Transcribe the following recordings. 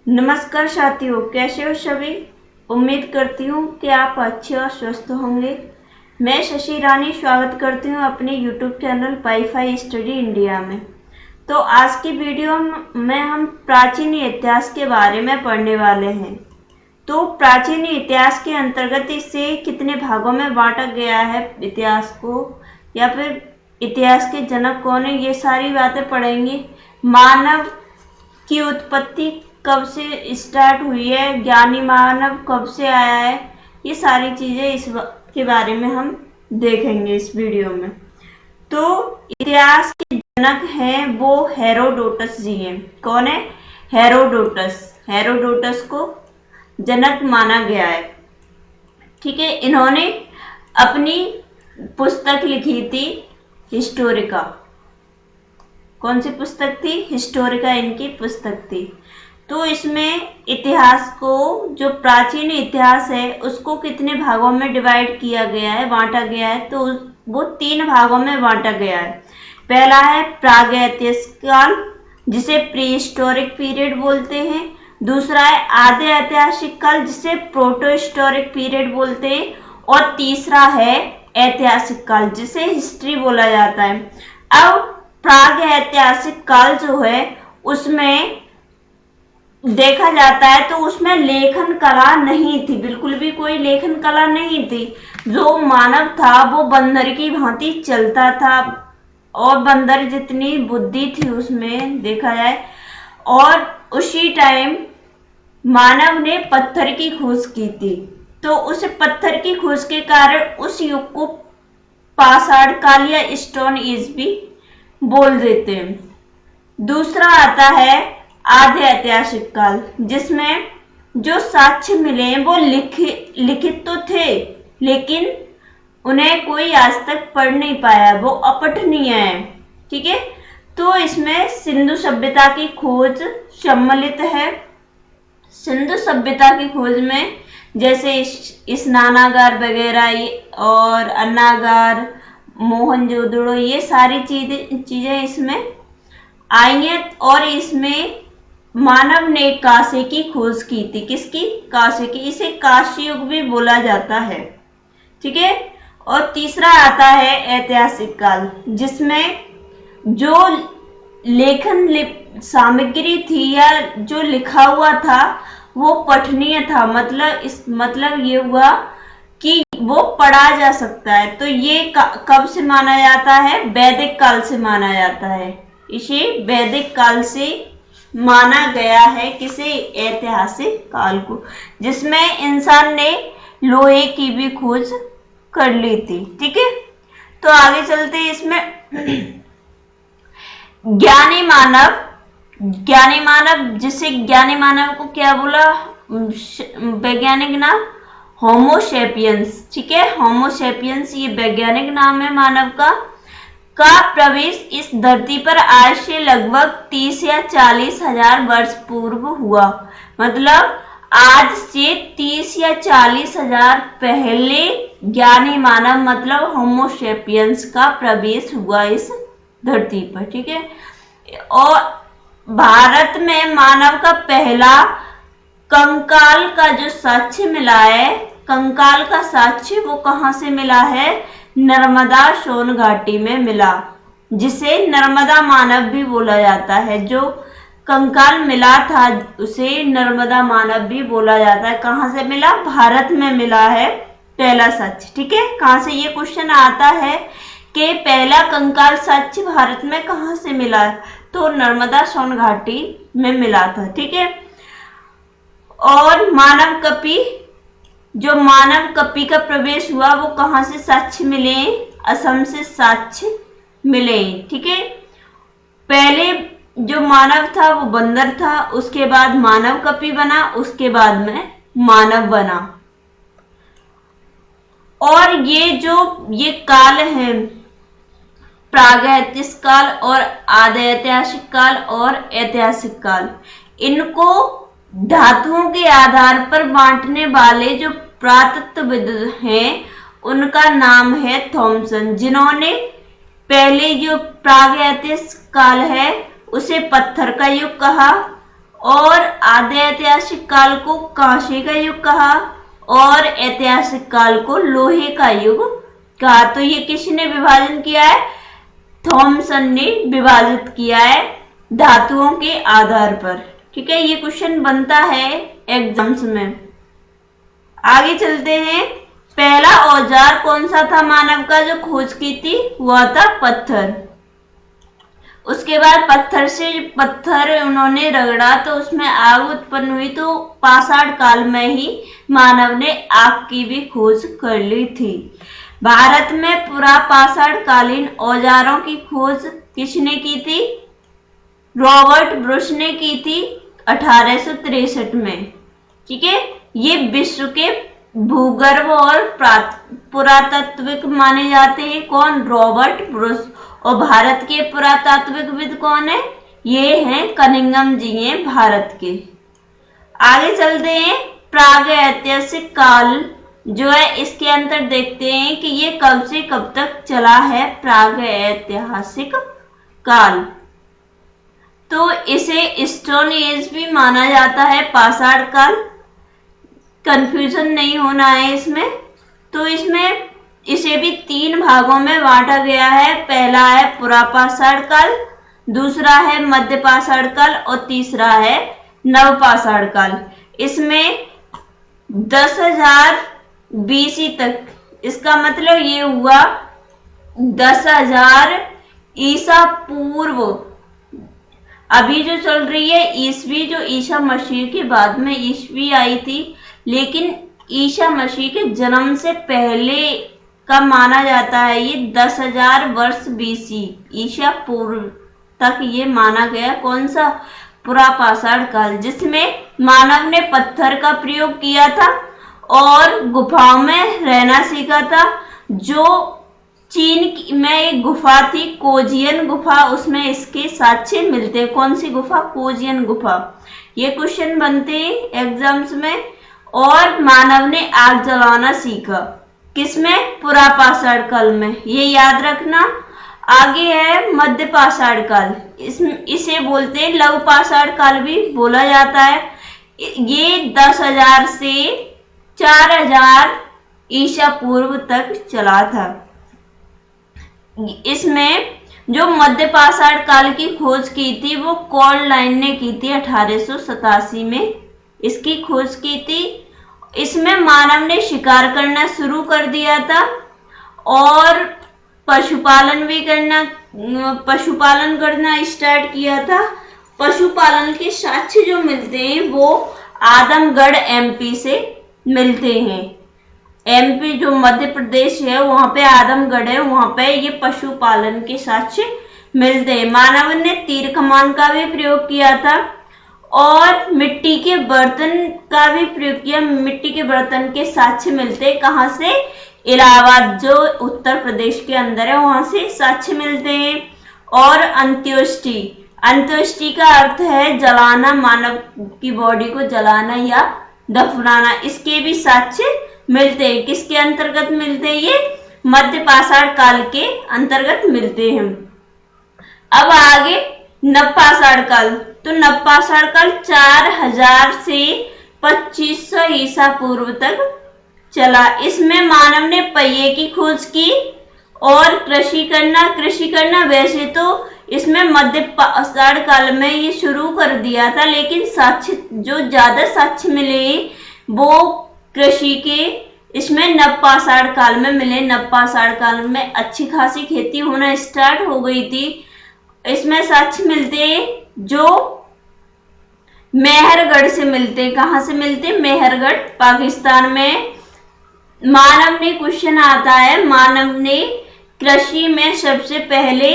नमस्कार साथियों, कैसे हो सभी। उम्मीद करती हूँ कि आप अच्छे और स्वस्थ होंगे। मैं शशि रानी स्वागत करती हूँ अपने YouTube channel wifi study India में। तो आज की वीडियो में हम प्राचीन इतिहास के बारे में पढ़ने वाले हैं। तो प्राचीन इतिहास के अंतर्गत इसे कितने भागों में बांटा गया है इतिहास को, या फिर इतिहास के जनक कौन है, ये सारी बातें पढ़ेंगे। मानव की उत्पत्ति कब से स्टार्ट हुई है, ज्ञानी मानव कब से आया है, ये सारी चीजें के बारे में हम देखेंगे इस वीडियो में। तो इतिहास के जनक हैं वो हेरोडोटस जी हैं। कौन है? हेरोडोटस। हेरोडोटस को जनक माना गया है। ठीक है, इन्होंने अपनी पुस्तक लिखी थी हिस्टोरिका। कौन सी पुस्तक थी? हिस्टोरिका इनकी पुस्तक थी। तो इसमें इतिहास को, जो प्राचीन इतिहास है उसको कितने भागों में डिवाइड किया गया है, बांटा गया है। तो वो 3 भागों में बांटा गया है। पहला है प्रागैतिहासिक काल, जिसे प्री हिस्टोरिक पीरियड बोलते हैं। दूसरा है आधे ऐतिहासिक काल, जिसे प्रोटो हिस्टोरिक पीरियड बोलते हैं। और तीसरा है ऐतिहासिक काल, जिसे हिस्ट्री बोला जाता है। अब प्रागैतिहासिक काल जो है उसमें देखा जाता है तो उसमें लेखन कला नहीं थी, बिल्कुल भी कोई लेखन कला नहीं थी। जो मानव था वो बंदर की भांति चलता था, और बंदर जितनी बुद्धि थी उसमें देखा जाए। और उसी टाइम मानव ने पत्थर की खोज की थी, तो उस पत्थर की खोज के कारण उस युग को पाषाण काल या स्टोन एज भी बोल देते हैं। दूसरा आता है आधे ऐतिहासिक काल, जिसमें जो साक्ष्य मिले वो लिखित तो थे, लेकिन उन्हें कोई आज तक पढ़ नहीं पाया, वो अपठनीय है। ठीक है, तो इसमें सिंधु सभ्यता की खोज सम्मिलित है। सिंधु सभ्यता की खोज में जैसे स्नानागार वगैरह और अन्नागार, मोहनजोदड़ो, ये सारी चीजें इसमें आई हैं। और इसमें मानव ने कांसे की खोज की थी। किसकी? कांसे की। इसे कांस्य युग भी बोला जाता है। ठीक है, और तीसरा आता है ऐतिहासिक काल, जिसमें जो लेखन सामग्री थी या जो लिखा हुआ था वो पठनीय था। मतलब ये हुआ कि वो पढ़ा जा सकता है। तो ये कब से माना जाता है? वैदिक काल से माना जाता है। इसे वैदिक काल से माना गया है। किसे? ऐतिहासिक काल को, जिसमें इंसान ने लोहे की भी खोज कर ली थी। ठीक है, तो आगे चलते हैं। इसमें ज्ञानी मानव, जिसे ज्ञानी मानव को क्या बोला वैज्ञानिक नाम? होमोसेपियंस। ठीक है, होमोसेपियंस ये वैज्ञानिक नाम है मानव का प्रवेश इस धरती पर आज से लगभग 30 या 40 हजार वर्ष पूर्व हुआ। मतलब आज से 30 या 40 हजार पहले ज्ञानी मानव मतलब होमोसेपियंस का प्रवेश हुआ इस धरती पर। ठीक है, और भारत में मानव का पहला कंकाल का जो साक्ष्य मिला है, कंकाल का साक्ष्य वो कहां से मिला है? नर्मदा सोन घाटी में मिला, जिसे नर्मदा मानव भी बोला जाता है। जो कंकाल मिला था उसे नर्मदा मानव भी बोला जाता है। कहां से मिला? भारत में मिला है पहला साक्ष्य। ठीक है, कहां से? ये क्वेश्चन आता है कि पहला कंकाल साक्ष्य भारत में कहां से मिला? तो नर्मदा सोन घाटी में मिला था। ठीक है, और जो मानव कपी का प्रवेश हुआ वो कहां से साक्ष्य मिले? असम से साक्ष्य मिले। ठीक है, पहले जो मानव था वो बंदर था, उसके बाद मानव कपी बना, उसके बाद में मानव बना। और ये काल है प्रागैतिहासिक काल और आधे ऐतिहासिक काल और ऐतिहासिक काल, इनको धातुओं के आधार पर बांटने वाले जो पुरातत्वविद हैं उनका नाम है थॉमसन, जिन्होंने पहले जो प्रागैतिहासिक काल है उसे पत्थर का युग कहा, और आधे ऐतिहासिक काल को कांसे का युग कहा और ऐतिहासिक काल को लोहे का युग कहा। तो ये किसने विभाजन किया है? थॉमसन ने विभाजित किया है धातुओं के आधार पर। ठीक है, ये क्वेश्चन बनता है एग्जाम्स में। आगे चलते हैं। पहला औजार कौन सा था मानव का जो खोज की थी? वह था पत्थर। उसके बाद पत्थर से पत्थर उन्होंने रगड़ा तो उसमें आग उत्पन्न हुई, तो पाषाण काल में ही मानव ने आग की भी खोज कर ली थी। भारत में पुरापाषाण कालीन औजारों की खोज किसने की थी? रॉबर्ट ब्रुश ने की थी 1863 में। ठीक है, ये विश्व के भूगर्भ और पुरातात्विक माने जाते हैं। कौन? Robert brush. और भारत के पुरातात्विकविद कौन है? ये हैं कनिंघम जी हैं भारत के। आगे चलते हैं। प्रागैतिहासिक काल जो है इसके अंदर देखते हैं कि ये कब से कब तक चला है। प्रागैतिहासिक काल तो इसे स्टोन एज भी माना जाता है, पाषाण काल। कंफ्यूजन नहीं होना है इसमें। तो इसमें इसे भी 3 भागों में बांटा गया है। पहला है पुरापाषाण काल, दूसरा है मध्यपाषाण काल और तीसरा है नवपाषाण काल। इसमें 10,000 BC तक, इसका मतलब ये हुआ 10,000 ईसा पूर्व। अभी जो चल रही है ईसवी, जो ईसा मसीह के बाद में ईसवी आई थी, लेकिन ईसा मसीह के जन्म से पहले का माना जाता है ये 10,000 वर्ष BC ईसा पूर्व तक ये माना गया। कौन सा? पुरापाषाण काल, जिसमें मानव ने पत्थर का प्रयोग किया था और गुफाओं में रहना सीखा था। जो चीन में एक गुफा थी कोजियन गुफा, उसमें इसके साक्ष्य मिलते। कौन सी गुफा? कोजियन गुफा। ये क्वेश्चन बनते हैं एग्जाम्स में। और मानव ने आग जलाना सीखा किसमें? पुरापाषाण काल में, ये याद रखना। आगे है मध्यपाषाण काल, इसे बोलते हैं लवपाषाण काल भी बोला जाता है। ये 10,000 से 4,000 ईसा पूर्व तक चला था। इसमें जो मध्यपाषाण काल की खोज की थी वो कॉर्डलाइन ने की थी 1887 में, इसकी खोज की थी। इसमें मानव ने शिकार करना शुरू कर दिया था और पशुपालन करना स्टार्ट किया था। पशुपालन के साक्ष्य जो मिलते हैं वो आदमगढ़ MP से मिलते हैं। MP जो मध्य प्रदेश है वहां पे आदमगढ़ है, वहां पे ये पशुपालन के साक्ष्य मिलते हैं। मानव ने तीर कमान का भी प्रयोग किया था और मिट्टी के बर्तन का भी प्रयोग किया। मिट्टी के बर्तन के साक्ष्य मिलते हैं कहाँ से? इलाहाबाद जो उत्तर प्रदेश के अंदर है वहां से साक्ष्य मिलते हैं। और अंत्येष्टि, अंत्येष्टि का अर्थ है जलाना, मानव की बॉडी को जलाना या दफनाना, इसके भी साक्ष्य मिलते हैं। किसके अंतर्गत मिलते हैं? ये मध्यपाषाण काल के अंतर्गत मिलते हैं। अब आगे नवपाषाण काल। तो नवपाषाण काल 4,000 से 2,500 ईसा पूर्व तक चला। इसमें मानव ने पहिए की खोज की और कृषि करना वैसे तो इसमें मध्यपाषाण काल में ये शुरू कर दिया था, लेकिन साक्ष्य जो ज्यादा साक्ष्य मिले वो कृषि के इसमें नवपाषाण काल में मिले। नवपाषाण काल में अच्छी खासी खेती होना स्टार्ट हो गई थी। इसमें साक्ष्य मिलते जो मेहरगढ़ से मिलते। कहां से मिलते? मेहरगढ़ पाकिस्तान में। मानव ने क्वेश्चन आता है, मानव ने कृषि में सबसे पहले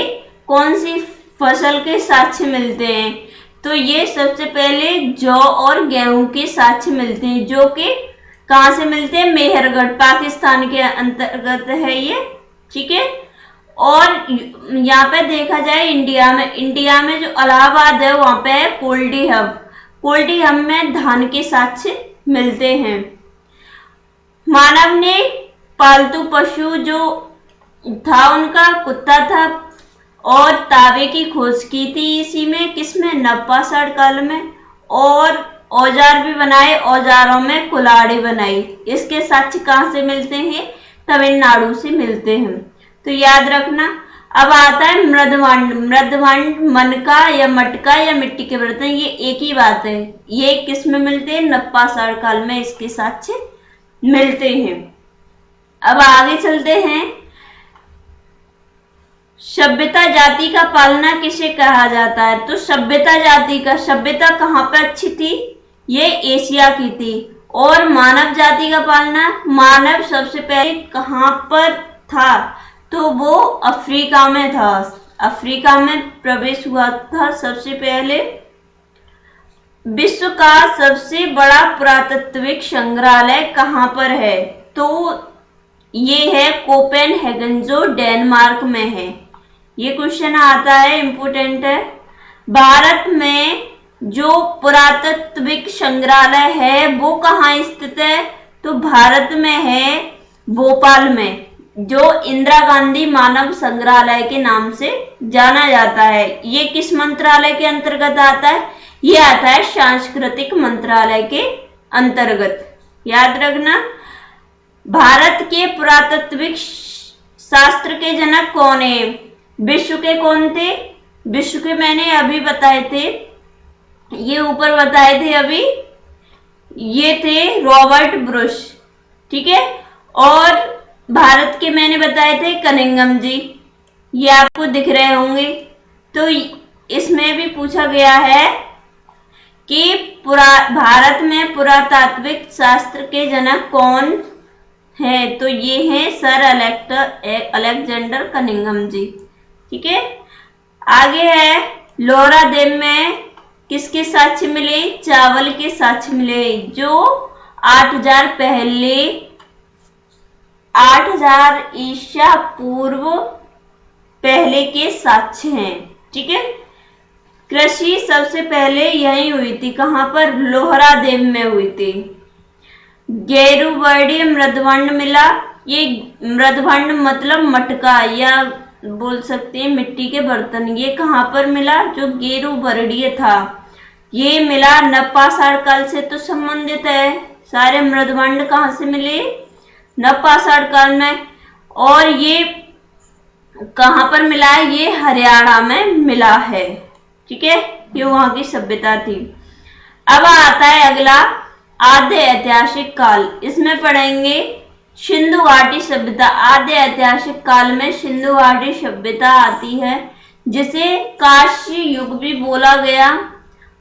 कौन सी फसल के साक्ष्य मिलते हैं? तो ये सबसे पहले जौ और गेहूं के साक्ष्य मिलते हैं, जो कि कहां से मिलते हैं? मेहरगढ़ पाकिस्तान के अंतर्गत है ये। ठीक है, और यहाँ पे देखा जाए इंडिया में जो इलाहाबाद है वहां पे है कोल्डी हब। कोल्डी हब में धान के साक्ष्य मिलते हैं। मानव ने पालतू पशु जो था उनका कुत्ता था और तावे की खोज की थी। इसी में किसमें? नवपाषाण काल में। और औजार भी बनाए, औजारों में कुल्हाड़ी बनाई। इसके साक्ष्य कहाँ से मिलते हैं? तमिलनाडु से मिलते हैं। तो याद रखना। अब आता है मृदवंड। मृदवंड मनका या मटका या मिट्टी के बर्तन, ये एक ही बात है। ये किस में मिलते हैं? नप्पाषाढ़ काल में इसके साक्ष्य मिलते हैं। अब आगे चलते हैं। सभ्यता जाति का पालना किसे कहा जाता है? तो सभ्यता जाति का, सभ्यता कहाँ पे अच्छी थी? ये एशिया की थी। और मानव जाति का पालना, मानव सबसे पहले कहाँ पर था? तो वो अफ्रीका में था। अफ्रीका में प्रवेश हुआ था सबसे पहले। विश्व का सबसे बड़ा पुरातात्विक संग्रहालय कहाँ पर है? तो ये है कोपेनहेगन, जो डेनमार्क में है। ये क्वेश्चन आता है, इंपोर्टेंट है। भारत में जो पुरातात्विक संग्रहालय है वो कहाँ स्थित है? तो भारत में है भोपाल में, जो इंदिरा गांधी मानव संग्रहालय के नाम से जाना जाता है। ये किस मंत्रालय के अंतर्गत आता है? ये आता है सांस्कृतिक मंत्रालय के अंतर्गत। याद रखना। भारत के पुरातात्विक शास्त्र के जनक कौन है? विश्व के कौन थे? विश्व के मैंने अभी बताए थे, ये ऊपर बताए थे अभी, ये थे रॉबर्ट ब्रुश। ठीक है। और भारत के मैंने बताए थे कनिंघम जी, ये आपको दिख रहे होंगे। तो इसमें भी पूछा गया है कि भारत में पुरातात्विक शास्त्र के जनक कौन है? तो ये हैं सर अलेक्जेंडर कनिंघम जी। ठीक है। आगे है लोहरा देव में किसके साक्ष्य मिले? चावल के साक्ष्य मिले, जो 8000 ईसा पूर्व पहले के साक्ष्य हैं। ठीक है। कृषि सबसे पहले यही हुई थी, कहां पर? लोहरा देव में हुई थी। गेरुवर्णीय मृदवंड मिला। ये मृदवंड मतलब मटका या बोल सकते हैं मिट्टी के बर्तन। ये कहां पर मिला? जो गेरुवर्णीय था ये मिला। नप्पाषाढ़ काल से तो संबंधित है। सारे मृदवंड कहां से मिले? नप्पाषाढ़ काल में। और ये कहां पर मिला है? ये हरियाणा में मिला है। ठीक है। ये वहां की सभ्यता थी। अब आता है अगला आद्य ऐतिहासिक काल। इसमें पढ़ेंगे सिंधु घाटी सभ्यता। आद्य ऐतिहासिक काल में सिंधु घाटी सभ्यता आती है, जिसे कांस्य युग भी बोला गया।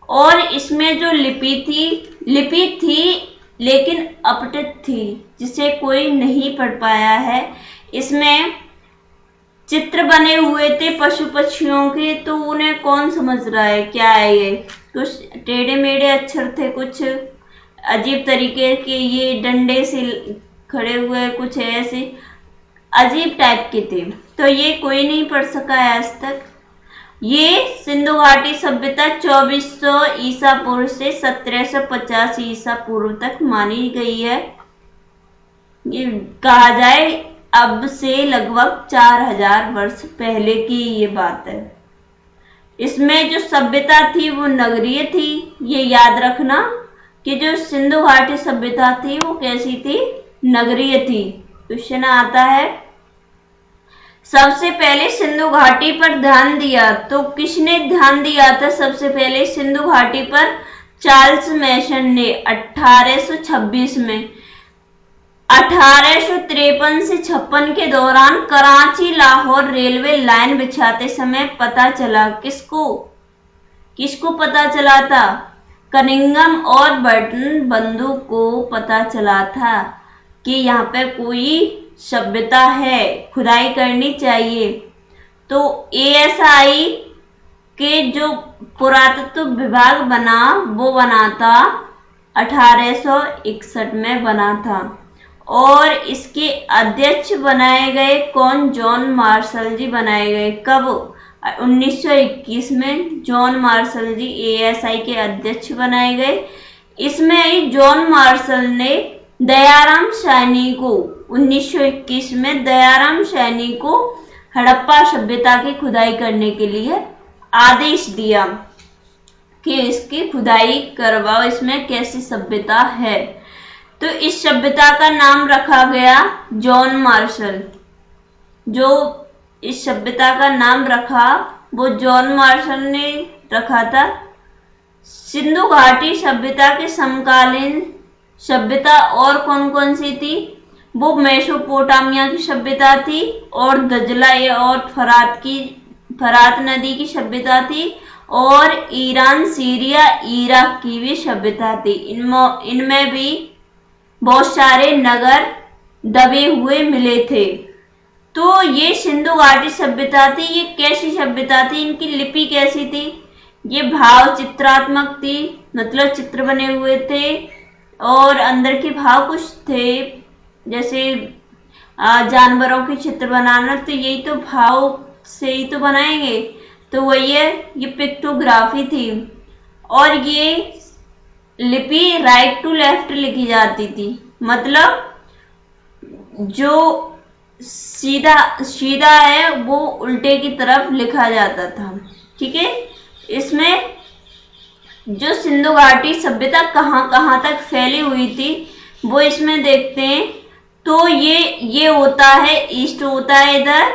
और इसमें जो लिपि थी लेकिन अपठित थी, जिसे कोई नहीं पढ़ पाया है। इसमें चित्र बने हुए थे पशु पक्षियों के, तो उन्हें कौन समझ रहा है क्या है ये? कुछ टेढ़े मेढ़े अक्षर थे, कुछ अजीब तरीके के, ये डंडे से खड़े हुए, कुछ ऐसे अजीब टाइप के थे। तो ये कोई नहीं पढ़ सका है आज तक। ये सिंधु घाटी सभ्यता 2400 ईसा पूर्व से 1750 ईसा पूर्व तक मानी गई है। ये कहा जाए अब से लगभग 4000 वर्ष पहले की ये बात है। इसमें जो सभ्यता थी वो नगरीय थी। ये याद रखना कि जो सिंधु घाटी सभ्यता थी वो कैसी थी? नगरीय थी। क्वेश्चन आता है सबसे पहले सिंधु घाटी पर ध्यान दिया, तो किसने ध्यान दिया था सबसे पहले सिंधु घाटी पर? चार्ल्स मैसन ने 1826 में। 1853 से 56 के दौरान कराची लाहौर रेलवे लाइन बिछाते समय पता चला, किसको पता चला था? कनिंघम और बर्टन बंधु को पता चला था कि यहाँ पे कोई सभ्यता है, खुदाई करनी चाहिए। तो ASI के जो पुरातत्व विभाग बना वो बना था 1861 में बना था। और इसके अध्यक्ष बनाए गए कौन? जॉन मार्शल जी बनाए गए। कब? 1921 में जॉन मार्शल जी ASI के अध्यक्ष बनाए गए। इसमें जॉन मार्शल ने दयाराम सैनी को 1921 में दयाराम सैनी को हड़प्पा सभ्यता की खुदाई करने के लिए आदेश दिया। कि इसकी खुदाई करवाओ, इसमें कैसी सभ्यता है। तो इस सभ्यता का नाम रखा गया जॉन मार्शल। जो इस सभ्यता का नाम रखा वो जॉन मार्शल ने रखा था। सिंधु घाटी सभ्यता के समकालीन सभ्यता और कौन कौन सी थी? वो मेसोपोटामिया की सभ्यता थी और दजला और फरात नदी की सभ्यता थी और ईरान, सीरिया, इराक की भी सभ्यता थी। इनमें भी बहुत सारे नगर दबे हुए मिले थे। तो ये सिंधु घाटी सभ्यता थी। ये कैसी सभ्यता थी? इनकी लिपि कैसी थी? ये भाव चित्रात्मक थी, मतलब चित्र बने हुए थे और अंदर के भाव कुछ थे, जैसे जानवरों के चित्र बनाना, तो यही तो भाव से ही तो बनाएंगे। तो वही है, ये पिक्टोग्राफी थी। और ये लिपि राइट टू लेफ्ट लिखी जाती थी, मतलब जो सीधा है वो उल्टे की तरफ लिखा जाता था। ठीक है, इसमें जो सिंधु घाटी सभ्यता कहाँ कहाँ तक फैली हुई थी वो इसमें देखते हैं। तो ये होता है, ईस्ट होता है इधर,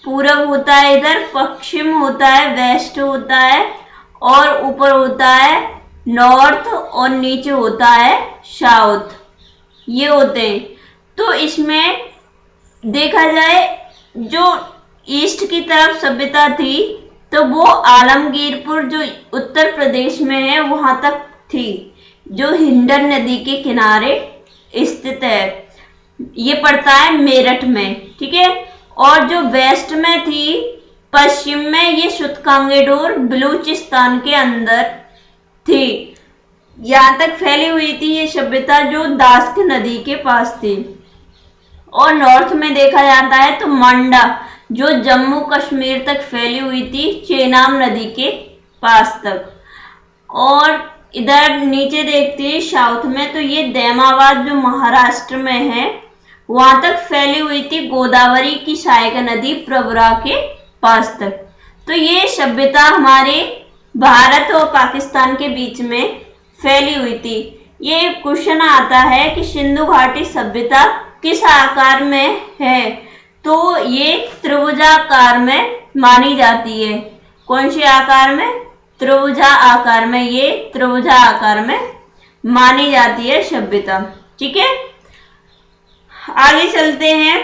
पूरब होता है इधर, पश्चिम होता है, वेस्ट होता है और ऊपर होता है नॉर्थ और नीचे होता है साउथ। ये होते हैं। तो इसमें देखा जाए जो ईस्ट की तरफ सभ्यता थी तो वो आलमगीरपुर जो उत्तर प्रदेश में है वहां तक थी, जो हिंडन नदी के किनारे स्थित है। ये पड़ता है मेरठ में। ठीक है, और जो वेस्ट में थी, पश्चिम में, ये सुतकांगेडोर बलूचिस्तान के अंदर थी। यहां तक फैली हुई थी ये सभ्यता जो दास्क नदी के पास थी। और नॉर्थ में देखा जाता है तो मंडा जो जम्मू कश्मीर तक फैली हुई थी, चेनाब नदी के पास तक। और इधर नीचे देखते हैं साउथ में, तो ये दैमाबाद जो महाराष्ट्र में है वहां तक फैली हुई थी, गोदावरी की सहायक नदी प्रवरा के पास तक। तो ये सभ्यता हमारे भारत और पाकिस्तान के बीच में फैली हुई थी। ये क्वेश्चन आता है कि सिंधु घाटी सभ्यता किस आकार में है? तो ये त्रिभुजाकार में मानी जाती है। कौन से आकार में? त्रिभुजा आकार में। ये त्रिभुजा आकार में मानी जाती है सभ्यता। ठीक है, आगे चलते हैं।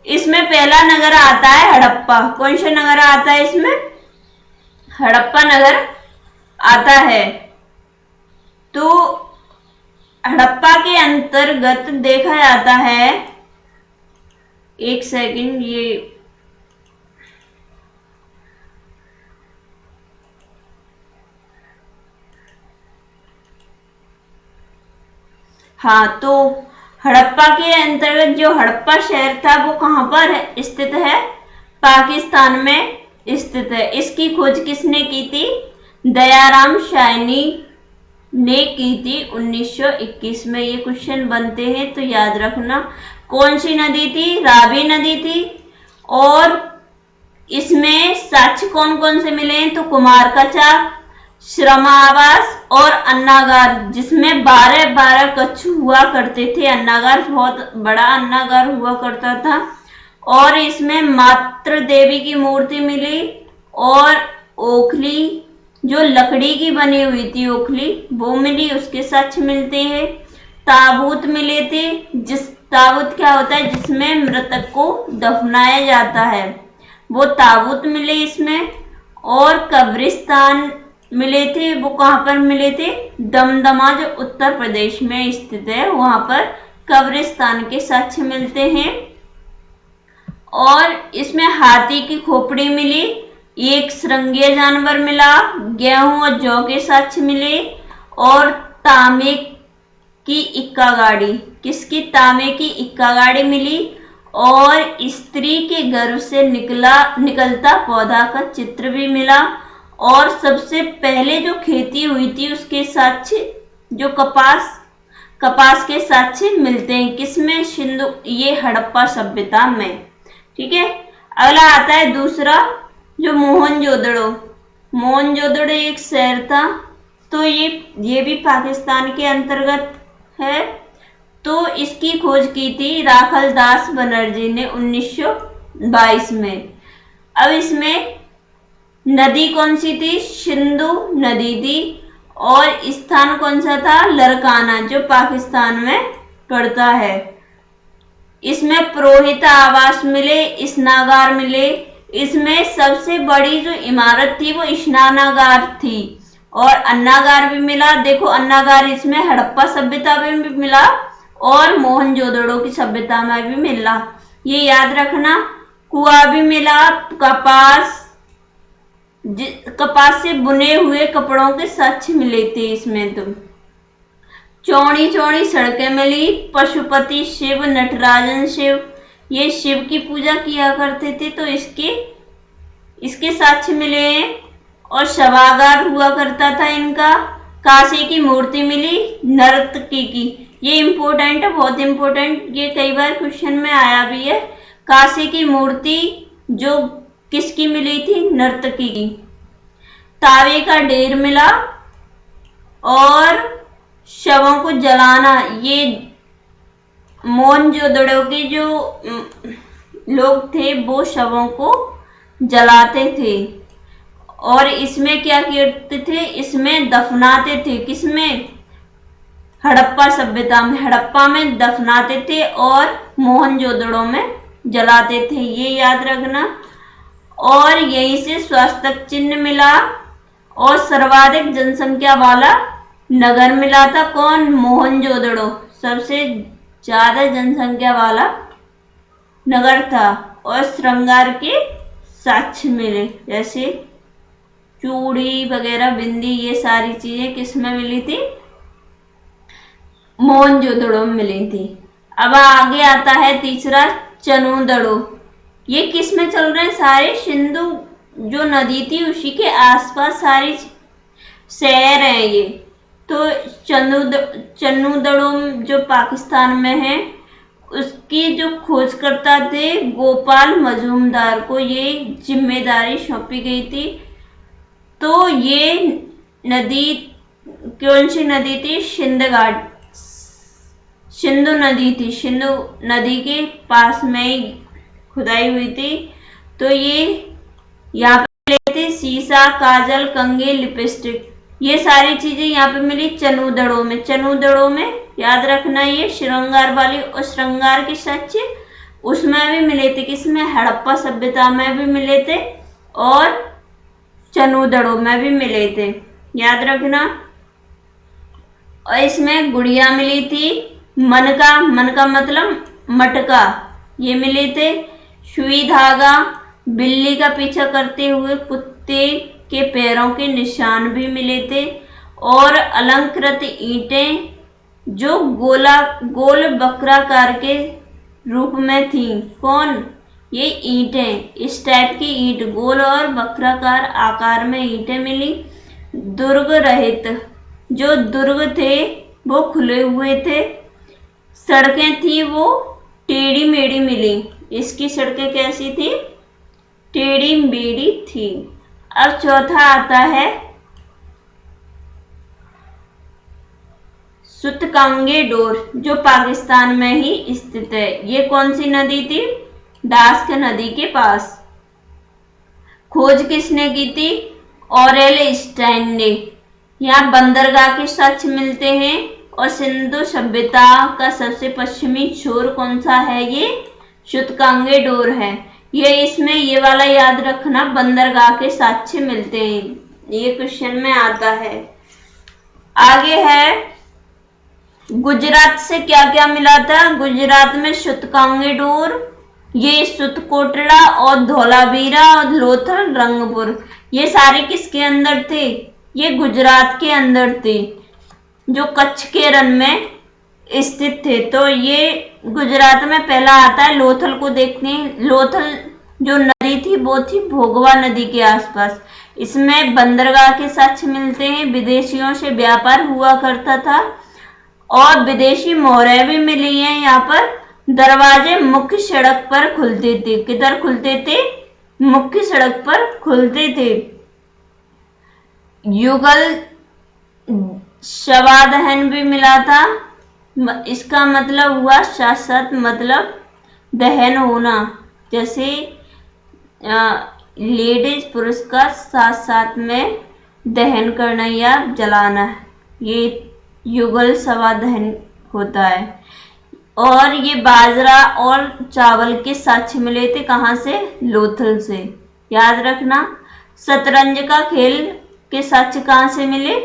इसमें पहला नगर आता है हड़प्पा। कौन सा नगर आता है इसमें? हड़प्पा नगर आता है। तो हड़प्पा के अंतर्गत देखा जाता है, एक सेकंड, ये हाँ, तो हड़प्पा के अंतर्गत जो हड़प्पा शहर था वो कहाँ पर स्थित है? पाकिस्तान में स्थित है। इसकी खोज किसने की थी? दयाराम साहनी ने की थी 1921 में। ये क्वेश्चन बनते हैं तो याद रखना। कौन सी नदी थी? रावी नदी थी। और इसमें साक्ष्य कौन कौन से मिले हैं? तो कुमार का चाक, श्रमावास और अन्नागार, जिसमें 12-12 कक्ष हुआ करते थे। अन्नागार बहुत बड़ा अन्नागार हुआ करता था। और इसमें मातृ देवी की मूर्ति मिली और ओखली जो लकड़ी की बनी हुई थी, ओखली वो मिली, उसके साक्ष्य मिलते हैं। ताबूत मिले थे, जिस ताबूत क्या होता है? जिसमें मृतक को दफनाया जाता है, वो ताबूत मिले इसमें। और कब्रिस्तान मिले थे। वो कहाँ पर मिले थे? दमदमा जो उत्तर प्रदेश में स्थित है वहां पर कब्रिस्तान के साक्ष्य मिलते हैं। और इसमें हाथी की खोपड़ी मिली, एक श्रृंगीय जानवर मिला, गेहूं और जौ के साक्ष्य मिले और तांबे की इक्का गाड़ी। किसकी? तांबे की इक्का गाड़ी मिली। और स्त्री के गर्भ से निकलता पौधा का चित्र भी मिला। और सबसे पहले जो खेती हुई थी उसके साक्ष्य, जो कपास के साक्ष्य मिलते हैं। किसमें? सिंधु, ये हड़प्पा सभ्यता में। ठीक है, अगला आता है दूसरा जो मोहनजोदड़ो। मोहनजोदड़ो एक शहर था, तो ये भी पाकिस्तान के अंतर्गत है। तो इसकी खोज की थी राखल दास बनर्जी ने 1922 में। अब इसमें नदी कौन सी थी? सिंधु नदी थी। और स्थान कौन सा था? लरकाना, जो पाकिस्तान में पड़ता है। इसमें पुरोहित आवास मिले, स्नागार मिले। इसमें सबसे बड़ी जो इमारत थी वो स्नानागार थी, और अन्नागार भी मिला। देखो अन्नागार इसमें हड़प्पा सभ्यता में भी मिला और मोहनजोदड़ो की सभ्यता में भी मिला, ये याद रखना। कुआं भी मिला, कपास से बुने हुए कपड़ों के साक्ष मिले थे इसमें। तो चौड़ी चौड़ी सड़कें मिली, पशुपति शिव, नटराजन शिव, ये शिव की पूजा किया करते थे, तो इसके साक्ष्य मिले हैं। और सभागार हुआ करता था इनका। काशी की मूर्ति मिली, नर्तकी की, ये इंपॉर्टेंट है, बहुत इंपॉर्टेंट, ये कई बार क्वेश्चन में आया भी है। काशी की मूर्ति जो किसकी मिली थी? नर्तकी की। तावे का ढेर मिला, और शवों को जलाना, ये मोहनजोदड़ो के जो लोग थे वो शवों को जलाते थे। और इसमें क्या करते थे? इसमें दफनाते थे। किसमें? हड़प्पा सभ्यता में। हड़प्पा में दफनाते थे और मोहनजोदड़ो में जलाते थे, ये याद रखना। और यहीं से स्वास्थ्य चिन्ह मिला, और सर्वाधिक जनसंख्या वाला नगर मिला था। कौन? मोहनजोदड़ो सबसे ज्यादा जनसंख्या वाला नगर था। और श्रृंगार के साक्ष्य मिले, जैसे चूड़ी वगैरह, बिंदी, ये सारी चीजें किसमें मिली थी? मोहनजोदड़ो में मिली थी। अब आगे आता है तीसरा, चनूदड़ो। ये किस में चल रहे हैं? सारे सिंधु जो नदी थी उसी के आसपास सारी शहर हैं ये। तो चनूदड़ो जो पाकिस्तान में है, उसकी जो खोजकर्ता थे गोपाल मजूमदार को ये जिम्मेदारी सौंपी गई थी। तो ये नदी कौन सी नदी थी? सिंधु नदी थी। सिंधु नदी के पास में ही खुदाई हुई थी। तो ये यहाँ पे मिले थे सीसा, काजल, कंघी, लिपस्टिक, ये सारी चीजें यहाँ पे मिली चनूदड़ो में। चनूदड़ो में याद रखना, ये श्रृंगार वाली और श्रृंगार के साक्ष्य उसमें भी मिले थे। किसमें? हड़प्पा सभ्यता में भी मिले थे और चनूदड़ो में भी मिले थे, याद रखना। और इसमें गुड़िया मिली थी, मनका, मनका मतलब मटका, ये मिले थे। सुई धागा, बिल्ली का पीछा करते हुए कुत्ते के पैरों के निशान भी मिले थे। और अलंकृत ईंटें जो गोल वक्राकार के रूप में थी। कौन? ये ईंटें, इस टाइप की ईंट, गोल और वक्राकार आकार में ईंटें मिली। दुर्ग रहित, जो दुर्ग थे वो खुले हुए थे। सड़कें थी वो टेढ़ी मेढ़ी मिली। इसकी सड़कें कैसी थी? टेढ़ी मेढ़ी थी। अब चौथा आता है सूतकांगे डोर, जो पाकिस्तान में ही स्थित है। ये कौन सी नदी थी? दास्क नदी के पास। खोज किसने की थी? ऑरेल स्टाइन ने। यहाँ बंदरगाह के साक्ष्य मिलते हैं। और सिंधु सभ्यता का सबसे पश्चिमी छोर कौन सा है? ये सूतकांगे डोर है। ये इसमें ये वाला याद रखना, बंदरगाह के साक्ष्य मिलते हैं, ये क्वेश्चन में आता है। आगे है गुजरात से क्या क्या मिला था? गुजरात में सूतकांगे डोर, ये सुतकोटड़ा और धोलावीरा और लोथल रंगपुर, ये सारे किसके अंदर थे? ये गुजरात के अंदर थे, जो कच्छ के रण में स्थित थे। तो ये गुजरात में पहला आता है। लोथल को देखते हैं। लोथल जो नदी थी वो थी भोगवा नदी के आसपास। इसमें बंदरगाह के साक्ष्य मिलते हैं। विदेशियों से व्यापार हुआ करता था और विदेशी मोहरें भी मिली हैं। यहाँ पर दरवाजे मुख्य सड़क पर खुलते थे। किधर खुलते थे? मुख्य सड़क पर खुलते थे। युगल शवादहन भी मिला था। इसका मतलब हुआ साथ साथ मतलब दहन होना, जैसे लेडीज पुरुष का साथ साथ में दहन करना या जलाना, ये युगल शवादहन होता है। और ये बाजरा और चावल के साक्ष्य मिले थे कहाँ से? लोथल से। याद रखना, शतरंज का खेल के साक्ष्य कहाँ से मिले?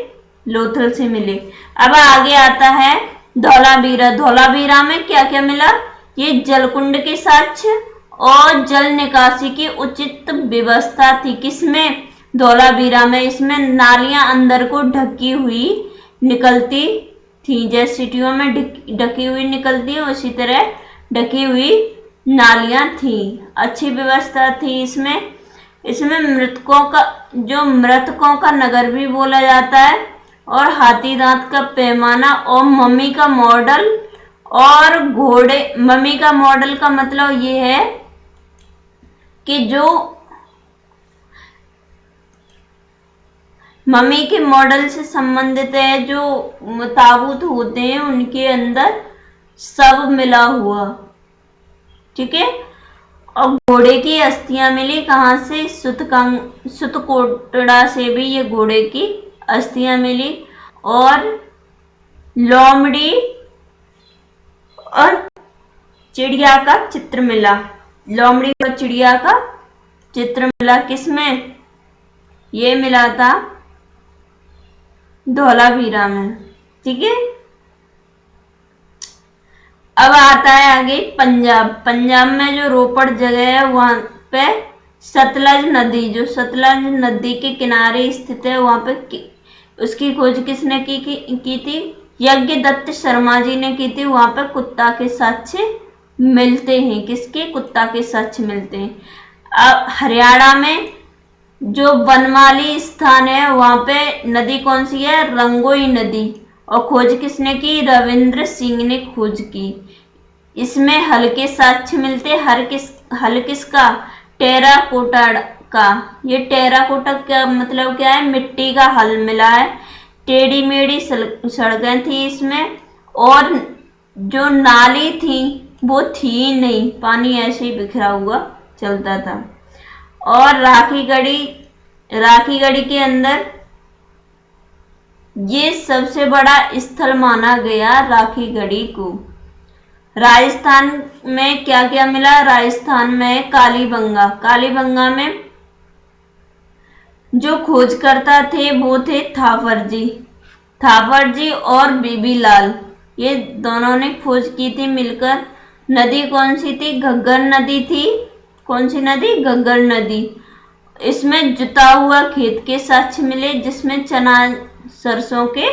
लोथल से मिले। अब आगे आता है धौलावीरा। धौलावीरा में क्या क्या मिला? ये जलकुंड के साक्ष्य और जल निकासी की उचित व्यवस्था थी। किसमें? धौलावीरा में। इसमें नालियां अंदर को ढकी हुई निकलती थी, जैसे सिटियों में ढकी हुई निकलती है उसी तरह ढकी हुई नालियां थी। अच्छी व्यवस्था थी इसमें। इसमें मृतकों का नगर भी बोला जाता है, और हाथी दांत का पैमाना और मम्मी का मॉडल और घोड़े। मम्मी का मॉडल का मतलब ये है कि जो मम्मी के मॉडल से संबंधित है, जो ताबूत होते हैं उनके अंदर सब मिला हुआ, ठीक है। और घोड़े की अस्थियां मिली कहाँ से? सुतकोटड़ा से भी ये घोड़े की अस्थियां मिली। और लोमड़ी और चिड़िया का चित्र मिला। लोमड़ी और चिड़िया का चित्र मिला किसमें? ये मिला था धौलावीरा में, ठीक है। अब आता है आगे पंजाब। पंजाब में जो रोपड़ जगह है वहां पे सतलज नदी, जो सतलज नदी के किनारे स्थित है, वहां पे उसकी खोज किसने की थी? यज्ञ दत्त शर्मा जी ने की थी। वहां पे कुत्ता के साक्ष्य मिलते हैं। किसके? कुत्ता के साक्ष्य मिलते हैं। अब हरियाणा में जो बनमाली स्थान है वहां पे नदी कौन सी है? रंगोई नदी। और खोज किसने की? रविंद्र सिंह ने खोज की। इसमें हल्के साक्ष्य मिलते। हल किसका? टेराकोटा का। ये टेराकोटा का मतलब क्या है? मिट्टी का हल मिला है। टेढ़ी मेढ़ी सड़कें थी इसमें, और जो नाली थी वो थी नहीं, पानी ऐसे ही बिखरा हुआ चलता था। और राखी गढ़ी के अंदर ये सबसे बड़ा स्थल माना गया राखी गढ़ी को। राजस्थान में क्या क्या मिला? राजस्थान में कालीबंगा। कालीबंगा में जो खोजकर्ता थे वो थे थापर जी और बीबी लाल। ये दोनों ने खोज की थी मिलकर। नदी कौन सी थी? घग्गर नदी थी। कौन सी नदी? घग्गर नदी। इसमें जुता हुआ खेत के साक्ष्य मिले, जिसमें चना सरसों के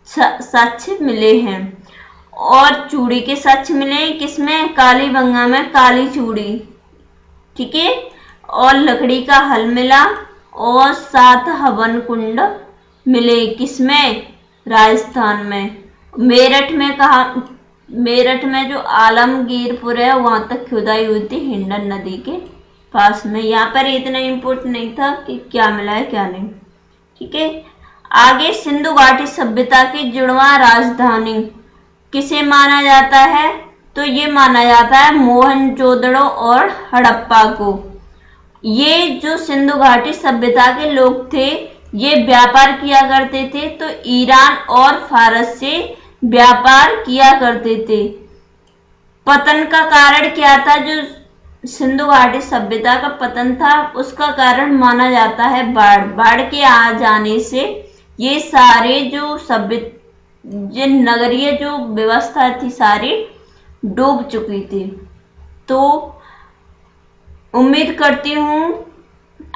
साक्ष्य मिले हैं। और चूड़ी के साक्ष्य मिले किसमें? कालीबंगा में काली चूड़ी, ठीक है। और लकड़ी का हल मिला, और 7 हवन कुंड मिले। किसमें? राजस्थान में। मेरठ में जो आलमगीरपुर है वहां तक खुदाई हुई थी हिंडन नदी के पास में। यहाँ पर इतना इम्पोर्टेंट नहीं था कि क्या मिला है क्या नहीं, ठीक है। आगे सिंधु घाटी सभ्यता की जुड़वां राजधानी किसे माना जाता है? तो ये माना जाता है मोहनजोदड़ो और हड़प्पा को। ये जो सिंधु घाटी सभ्यता के लोग थे ये व्यापार किया करते थे, तो ईरान और फारस से व्यापार किया करते थे। पतन का कारण क्या था? जो सिंधु घाटी सभ्यता का पतन था उसका कारण माना जाता है बाढ़ के आ जाने से ये सारे जो नगरीय जो व्यवस्था थी सारी डूब चुकी थी। तो उम्मीद करती हूँ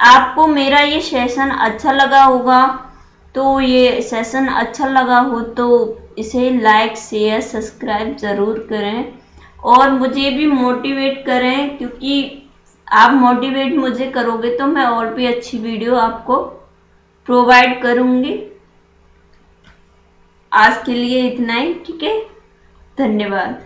आपको मेरा ये सेशन अच्छा लगा होगा। तो ये सेशन अच्छा लगा हो तो इसे लाइक शेयर सब्सक्राइब ज़रूर करें, और मुझे भी मोटिवेट करें, क्योंकि आप मोटिवेट मुझे करोगे तो मैं और भी अच्छी वीडियो आपको प्रोवाइड करूँगी। आज के लिए इतना ही, ठीक है। धन्यवाद।